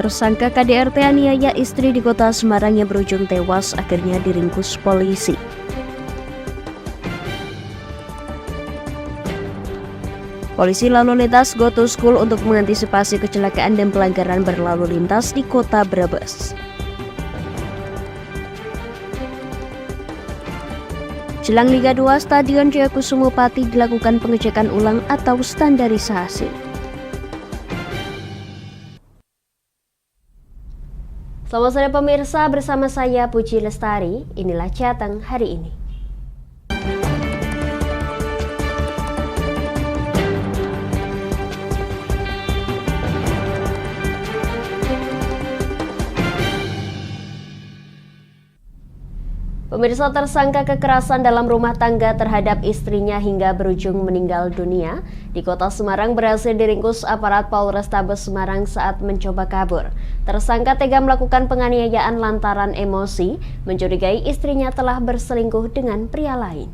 Tersangka KDRT aniaya istri di kota Semarang yang berujung tewas akhirnya diringkus polisi. Polisi lalu lintas go to school untuk mengantisipasi kecelakaan dan pelanggaran berlalu lintas di kota Brebes. Jelang Liga 2, Stadion Jayakusumo Pati dilakukan pengecekan ulang atau standarisasi. Selamat sore pemirsa, bersama saya Puji Lestari, inilah Jateng hari ini. Pemirsa, tersangka kekerasan dalam rumah tangga terhadap istrinya hingga berujung meninggal dunia di kota Semarang berhasil diringkus aparat Polrestabes Semarang saat mencoba kabur. Tersangka tega melakukan penganiayaan lantaran emosi, mencurigai istrinya telah berselingkuh dengan pria lain.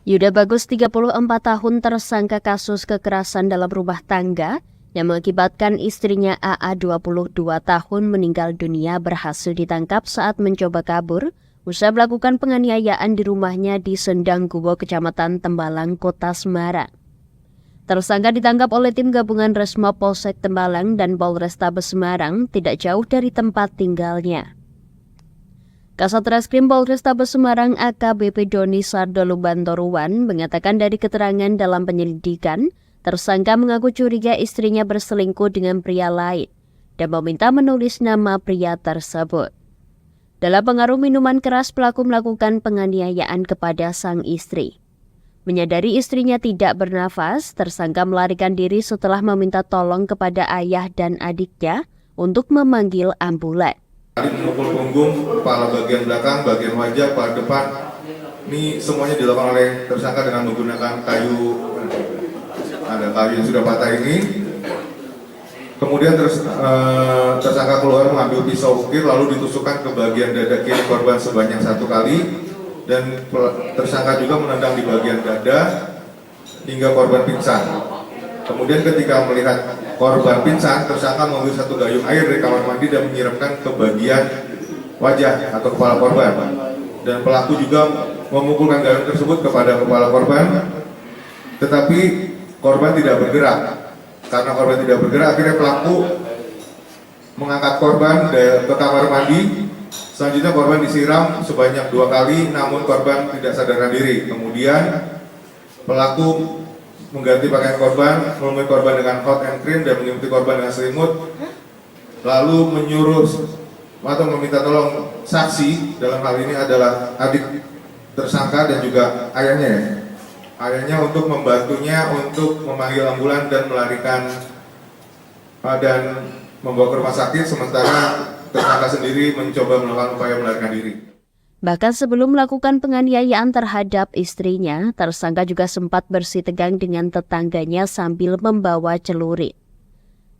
Yuda Bagus, 34 tahun, tersangka kasus kekerasan dalam rumah tangga yang mengakibatkan istrinya AA, 22 tahun, meninggal dunia, berhasil ditangkap saat mencoba kabur usai melakukan penganiayaan di rumahnya di Sendang Gubo, Kecamatan Tembalang, Kota Semarang. Tersangka ditangkap oleh tim gabungan Resmob Polsek Tembalang dan Polrestabes Semarang tidak jauh dari tempat tinggalnya. Kasat Reskrim Polrestabes Semarang AKBP Doni Sardolo Bantoruan mengatakan dari keterangan dalam penyelidikan, tersangka mengaku curiga istrinya berselingkuh dengan pria lain dan meminta menulis nama pria tersebut. Dalam pengaruh minuman keras, pelaku melakukan penganiayaan kepada sang istri. Menyadari istrinya tidak bernafas, tersangka melarikan diri setelah meminta tolong kepada ayah dan adiknya untuk memanggil ambulan. Memukul punggung, kepala bagian belakang, bagian wajah, kepala depan. Ini semuanya dilakukan oleh tersangka dengan menggunakan kayu, ada kayu yang sudah patah ini. Kemudian tersangka keluar mengambil pisau ukir lalu ditusukkan ke bagian dada kiri korban sebanyak 1 kali, dan tersangka juga menendang di bagian dada hingga korban pingsan. Kemudian ketika melihat korban pingsan, tersangka mengambil 1 gayung air dari kamar mandi dan menyiramkan ke bagian wajah atau kepala korban. Dan pelaku juga memukulkan gayung tersebut kepada kepala korban, tetapi korban tidak bergerak. Karena korban tidak bergerak, akhirnya pelaku mengangkat korban ke kamar mandi. Selanjutnya korban disiram sebanyak 2 kali, namun korban tidak sadarkan diri. Kemudian pelaku mengganti pakaian korban, melumuri korban dengan hot and cream dan menyelimuti korban dengan selimut, lalu menyuruh atau meminta tolong saksi, dalam hal ini adalah adik tersangka dan juga ayahnya, untuk membantunya untuk memanggil ambulan dan melarikan dan membawa ke rumah sakit, sementara tersangka sendiri mencoba melakukan upaya melarikan diri. Bahkan sebelum melakukan penganiayaan terhadap istrinya, tersangka juga sempat bersitegang dengan tetangganya sambil membawa celurit.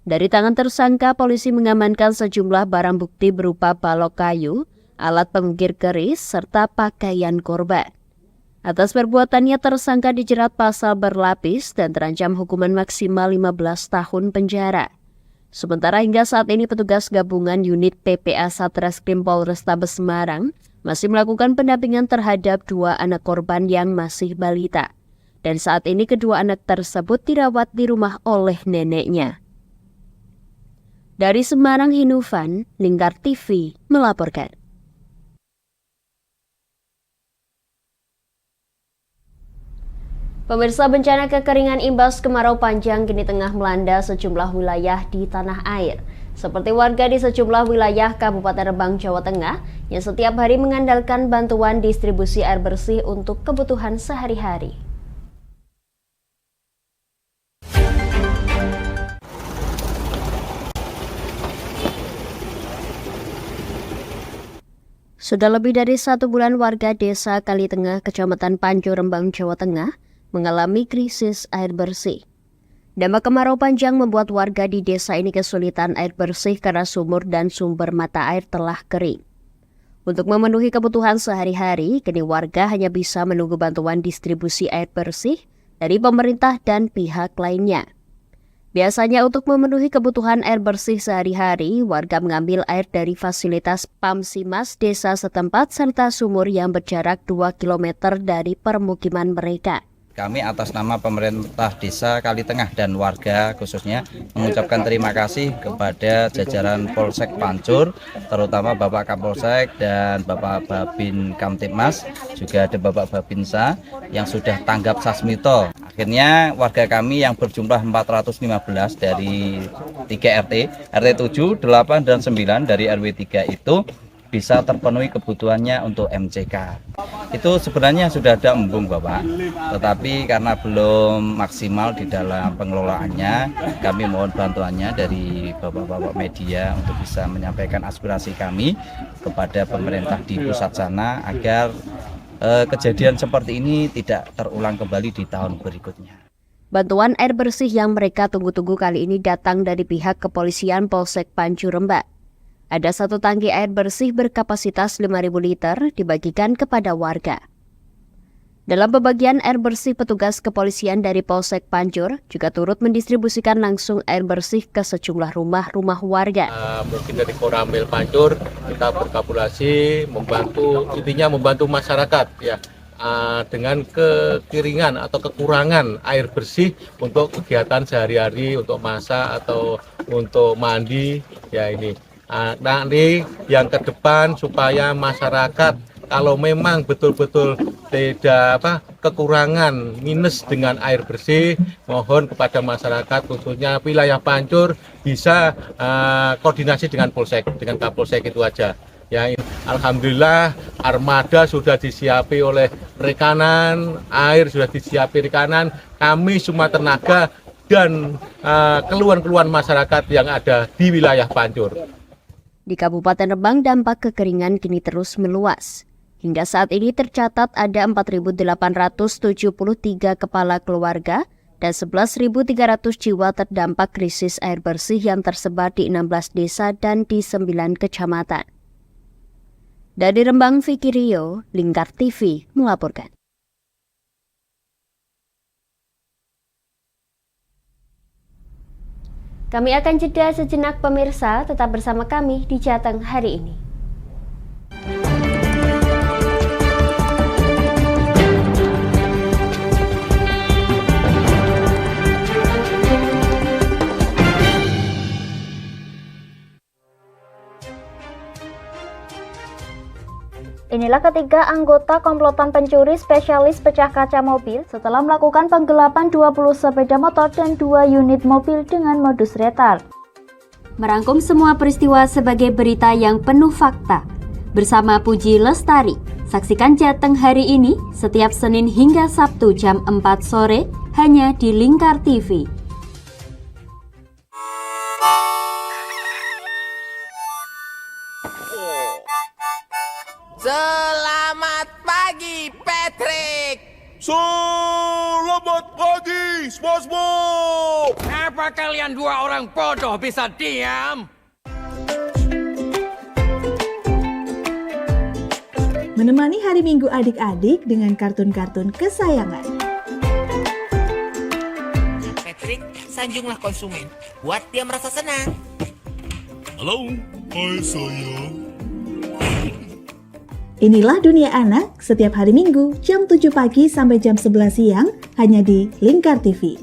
Dari tangan tersangka, polisi mengamankan sejumlah barang bukti berupa balok kayu, alat pengukir keris, serta pakaian korban. Atas perbuatannya, tersangka dijerat pasal berlapis dan terancam hukuman maksimal 15 tahun penjara. Sementara hingga saat ini petugas gabungan unit PPA Satreskrim Polrestabes Semarang masih melakukan pendampingan terhadap 2 anak korban yang masih balita. Dan saat ini kedua anak tersebut dirawat di rumah oleh neneknya. Dari Semarang, Hinufan, Lingkar TV melaporkan. Pemirsa, bencana kekeringan imbas kemarau panjang kini tengah melanda sejumlah wilayah di tanah air. Seperti warga di sejumlah wilayah Kabupaten Rembang, Jawa Tengah, yang setiap hari mengandalkan bantuan distribusi air bersih untuk kebutuhan sehari-hari. Sudah lebih dari 1 bulan warga desa Kalitengah, Kecamatan Panjo, Rembang, Jawa Tengah, mengalami krisis air bersih. Dampak kemarau panjang membuat warga di desa ini kesulitan air bersih karena sumur dan sumber mata air telah kering. Untuk memenuhi kebutuhan sehari-hari, kini warga hanya bisa menunggu bantuan distribusi air bersih dari pemerintah dan pihak lainnya. Biasanya untuk memenuhi kebutuhan air bersih sehari-hari, warga mengambil air dari fasilitas Pamsimas desa setempat serta sumur yang berjarak 2 km dari permukiman mereka. Kami atas nama pemerintah desa Kali Tengah dan warga khususnya mengucapkan terima kasih kepada jajaran Polsek Pancur, terutama Bapak Kapolsek dan Bapak Babin Kamtipmas, juga ada Bapak Babinsa yang sudah tanggap Sasmito. Akhirnya warga kami yang berjumlah 415 dari 3 RT, RT 7, 8, dan 9 dari RW 3 itu bisa terpenuhi kebutuhannya untuk MCK. Itu sebenarnya sudah ada embung Bapak, tetapi karena belum maksimal di dalam pengelolaannya, kami mohon bantuannya dari Bapak-Bapak media untuk bisa menyampaikan aspirasi kami kepada pemerintah di pusat sana agar kejadian seperti ini tidak terulang kembali di tahun berikutnya. Bantuan air bersih yang mereka tunggu-tunggu kali ini datang dari pihak kepolisian Polsek Pancur Rembak. Ada 1 tangki air bersih berkapasitas 5.000 liter dibagikan kepada warga. Dalam pembagian air bersih, petugas kepolisian dari Polsek Pancur juga turut mendistribusikan langsung air bersih ke sejumlah rumah-rumah warga. Mungkin dari Koramil Pancur kita berkolaborasi membantu masyarakat ya dengan kekeringan atau kekurangan air bersih untuk kegiatan sehari-hari, untuk masak atau untuk mandi ya ini. Nanti yang ke depan supaya masyarakat kalau memang betul-betul tidak kekurangan minus dengan air bersih, mohon kepada masyarakat khususnya wilayah Pancur bisa koordinasi dengan Polsek, dengan Kapolsek itu aja. Ya, alhamdulillah armada sudah disiapi oleh perikanan, air sudah disiapi perikanan, kami semua tenaga dan keluhan-keluhan masyarakat yang ada di wilayah Pancur. Di Kabupaten Rembang, dampak kekeringan kini terus meluas. Hingga saat ini tercatat ada 4.873 kepala keluarga dan 11.300 jiwa terdampak krisis air bersih yang tersebar di 16 desa dan di 9 kecamatan. Dari Rembang, Vicky Rio, Lingkar TV melaporkan. Kami akan jeda sejenak pemirsa, tetap bersama kami di Jateng hari ini. Inilah ketiga anggota komplotan pencuri spesialis pecah kaca mobil setelah melakukan penggelapan 20 sepeda motor dan 2 unit mobil dengan modus retard. Merangkum semua peristiwa sebagai berita yang penuh fakta. Bersama Puji Lestari, saksikan Jateng hari ini setiap Senin hingga Sabtu jam 4 sore hanya di Lingkar TV. Selamat pagi, Patrick. Selamat pagi, SpongeBob. Apa kalian dua orang bodoh bisa diam? Menemani hari Minggu adik-adik dengan kartun-kartun kesayangan. Patrick, sanjunglah konsumen. Buat dia merasa senang. Halo, hai sayang. Inilah Dunia Anak setiap hari Minggu jam 7 pagi sampai jam 11 siang hanya di Lingkar TV.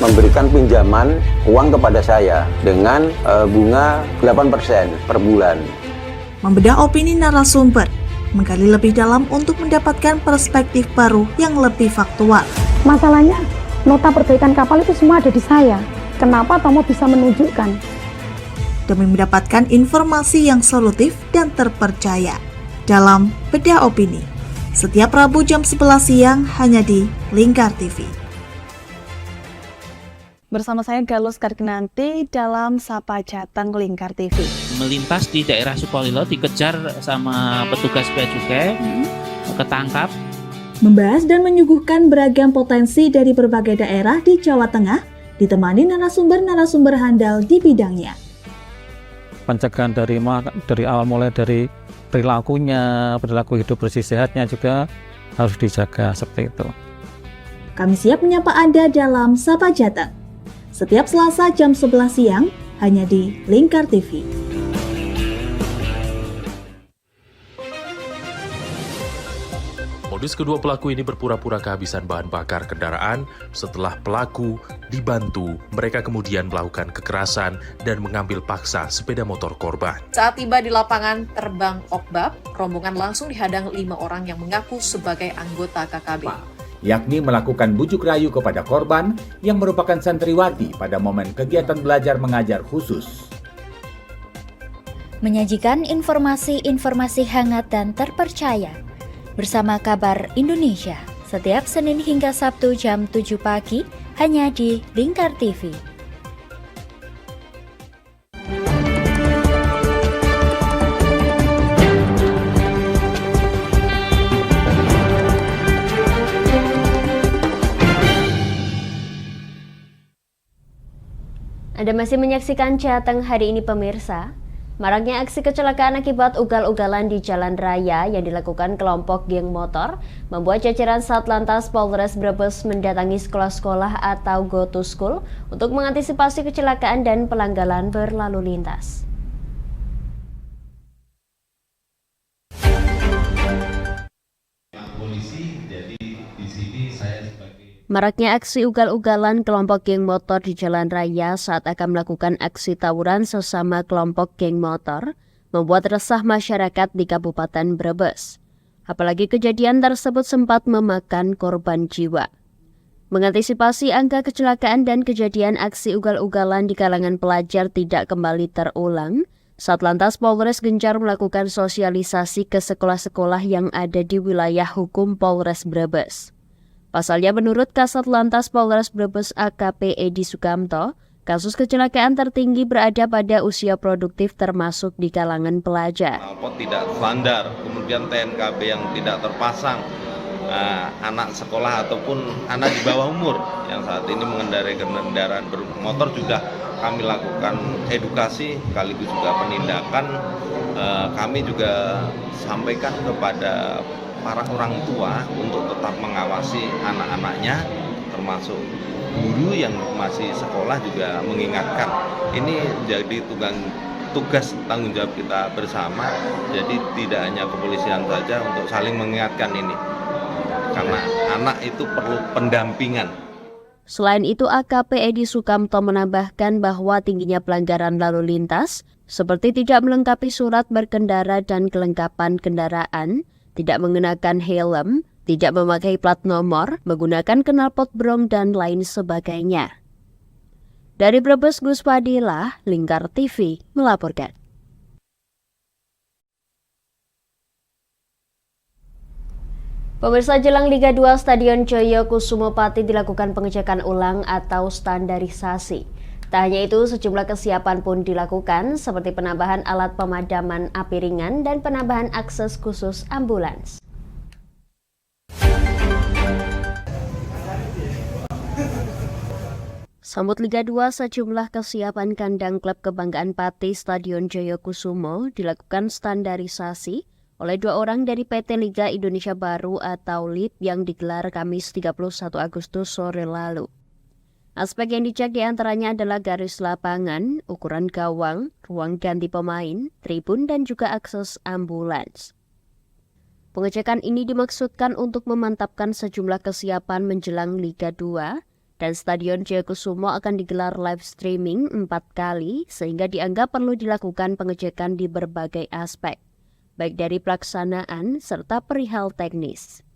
Memberikan pinjaman uang kepada saya dengan bunga 8% per bulan. Membedah opini narasumber, menggali lebih dalam untuk mendapatkan perspektif baru yang lebih faktual. Masalahnya, nota perbaikan kapal itu semua ada di saya. Kenapa Tomo bisa menunjukkan? Demi mendapatkan informasi yang solutif dan terpercaya dalam Bedah Opini. Setiap Rabu jam 11 siang hanya di Lingkar TV. Bersama saya Galus Karkinanti dalam Sapa Jateng Lingkar TV. Melintas di daerah Sukolilo dikejar sama petugas bea cukai, ketangkap. Membahas dan menyuguhkan beragam potensi dari berbagai daerah di Jawa Tengah ditemani narasumber-narasumber handal di bidangnya. Pencegahan dari awal mulai dari perilaku hidup bersih sehatnya juga harus dijaga seperti itu. Kami siap menyapa Anda dalam Sapa Jateng. Setiap Selasa jam 11 siang hanya di Lingkar TV. Modus kedua pelaku ini berpura-pura kehabisan bahan bakar kendaraan. Setelah pelaku dibantu, mereka kemudian melakukan kekerasan dan mengambil paksa sepeda motor korban. Saat tiba di lapangan terbang Okbab, rombongan langsung dihadang 5 orang yang mengaku sebagai anggota KKB. Yakni melakukan bujuk rayu kepada korban yang merupakan santriwati pada momen kegiatan belajar mengajar khusus. Menyajikan informasi-informasi hangat dan terpercaya bersama Kabar Indonesia setiap Senin hingga Sabtu jam 7 pagi hanya di Lingkar TV. Anda masih menyaksikan Jateng hari ini pemirsa. Maraknya aksi kecelakaan akibat ugal-ugalan di jalan raya yang dilakukan kelompok geng motor membuat jajaran Satlantas Polres Brebes mendatangi sekolah-sekolah atau go to school untuk mengantisipasi kecelakaan dan pelanggaran berlalu lintas. Maraknya aksi ugal-ugalan kelompok geng motor di jalan raya saat akan melakukan aksi tawuran sesama kelompok geng motor membuat resah masyarakat di Kabupaten Brebes. Apalagi kejadian tersebut sempat memakan korban jiwa. Mengantisipasi angka kecelakaan dan kejadian aksi ugal-ugalan di kalangan pelajar tidak kembali terulang, Satlantas Polres gencar melakukan sosialisasi ke sekolah-sekolah yang ada di wilayah hukum Polres Brebes. Pasalnya menurut Kasat Lantas Polres Brebes AKP Edi Sukamto, kasus kecelakaan tertinggi berada pada usia produktif termasuk di kalangan pelajar. Knalpot tidak standar, kemudian TNKB yang tidak terpasang, anak sekolah ataupun anak di bawah umur yang saat ini mengendarai kendaraan bermotor juga kami lakukan edukasi sekaligus juga penindakan. Kami juga sampaikan kepada para orang tua untuk tetap mengawasi anak-anaknya, termasuk guru yang masih sekolah juga mengingatkan. Ini jadi tugas tanggung jawab kita bersama, jadi tidak hanya kepolisian saja untuk saling mengingatkan ini, karena anak itu perlu pendampingan. Selain itu, AKP Edi Sukamto menambahkan bahwa tingginya pelanggaran lalu lintas, seperti tidak melengkapi surat berkendara dan kelengkapan kendaraan, tidak mengenakan helm, tidak memakai plat nomor, menggunakan knalpot brong, dan lain sebagainya. Dari Brebes, Gus Fadilah, Lingkar TV, melaporkan. Pemirsa, jelang Liga 2 Stadion Joyokusumo Pati dilakukan pengecekan ulang atau standarisasi. Tak hanya itu, sejumlah kesiapan pun dilakukan seperti penambahan alat pemadaman api ringan dan penambahan akses khusus ambulans. Sambut Liga 2, sejumlah kesiapan kandang klub kebanggaan Pati Stadion Joyokusumo dilakukan standarisasi oleh 2 orang dari PT Liga Indonesia Baru atau LIB yang digelar Kamis 31 Agustus sore lalu. Aspek yang dicek diantaranya adalah garis lapangan, ukuran gawang, ruang ganti pemain, tribun, dan juga akses ambulans. Pengecekan ini dimaksudkan untuk memantapkan sejumlah kesiapan menjelang Liga 2, dan Stadion Joyokusumo akan digelar live streaming 4 kali, sehingga dianggap perlu dilakukan pengecekan di berbagai aspek, baik dari pelaksanaan serta perihal teknis.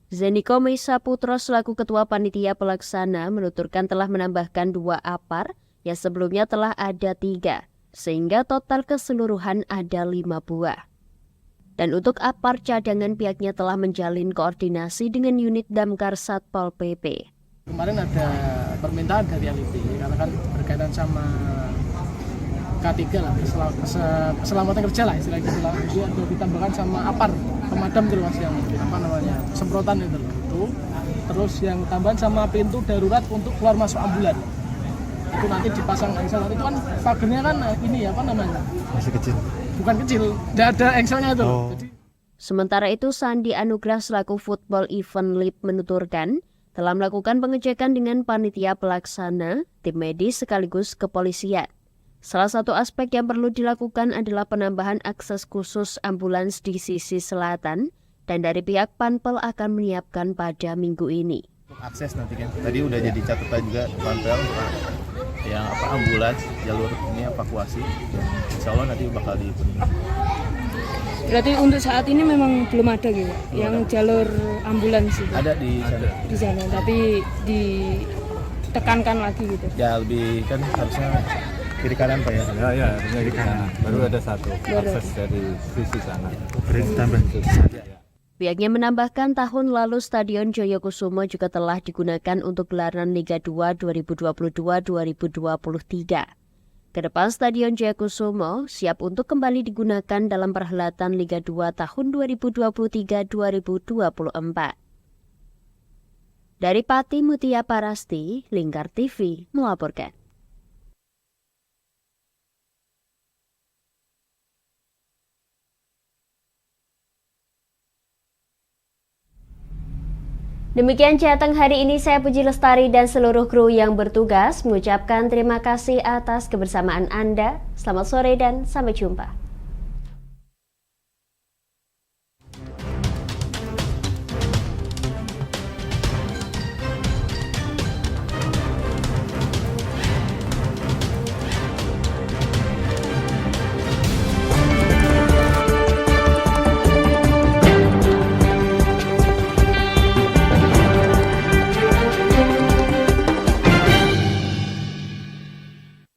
Zeniko Meisa Putro selaku Ketua Panitia Pelaksana menuturkan telah menambahkan 2 APAR yang sebelumnya telah ada 3, sehingga total keseluruhan ada 5 buah. Dan untuk APAR cadangan pihaknya telah menjalin koordinasi dengan unit Damkar Satpol PP. Kemarin ada permintaan dari LIB karena kan berkaitan sama K3 lah, keselamatan kerja lah istilahnya gitu lah. Jadi ada ditambahkan sama apar pemadam gitu Mas, yang apa namanya semprotan itu loh. Itu terus yang tambahan sama pintu darurat untuk keluar masuk ambulan. Itu nanti dipasang engsel, itu kan pagernya kan ini apa namanya? Masih kecil. Bukan kecil, tidak ada engselnya itu. Oh. Jadi, sementara itu, Sandi Anugrah selaku Football Event Lead menuturkan telah melakukan pengecekan dengan panitia pelaksana, tim medis sekaligus kepolisian. Salah satu aspek yang perlu dilakukan adalah penambahan akses khusus ambulans di sisi selatan dan dari pihak Panpel akan menyiapkan pada minggu ini. Akses nanti kan, tadi udah jadi catatan juga Panpel yang ambulans jalur ini evakuasi, insya Allah nanti bakal dipenuhi. Berarti untuk saat ini memang belum ada gitu, yang jalur ambulans itu? Ada di sana. Di sana, tapi ditekankan lagi gitu? Ya lebih kan harusnya kiri kanan Pak ya? Ya harusnya kiri kanan, baru ada satu akses dari sisi sana. Tambah. Pihaknya menambahkan tahun lalu Stadion Joyokusumo juga telah digunakan untuk gelaran Liga 2 2022-2023. Kedepan Stadion Joyokusumo siap untuk kembali digunakan dalam perhelatan Liga 2 tahun 2023-2024. Dari Pati Mutia Parasti, Lingkar TV melaporkan. Demikian Jateng hari ini, saya Puji Lestari dan seluruh kru yang bertugas mengucapkan terima kasih atas kebersamaan Anda. Selamat sore dan sampai jumpa.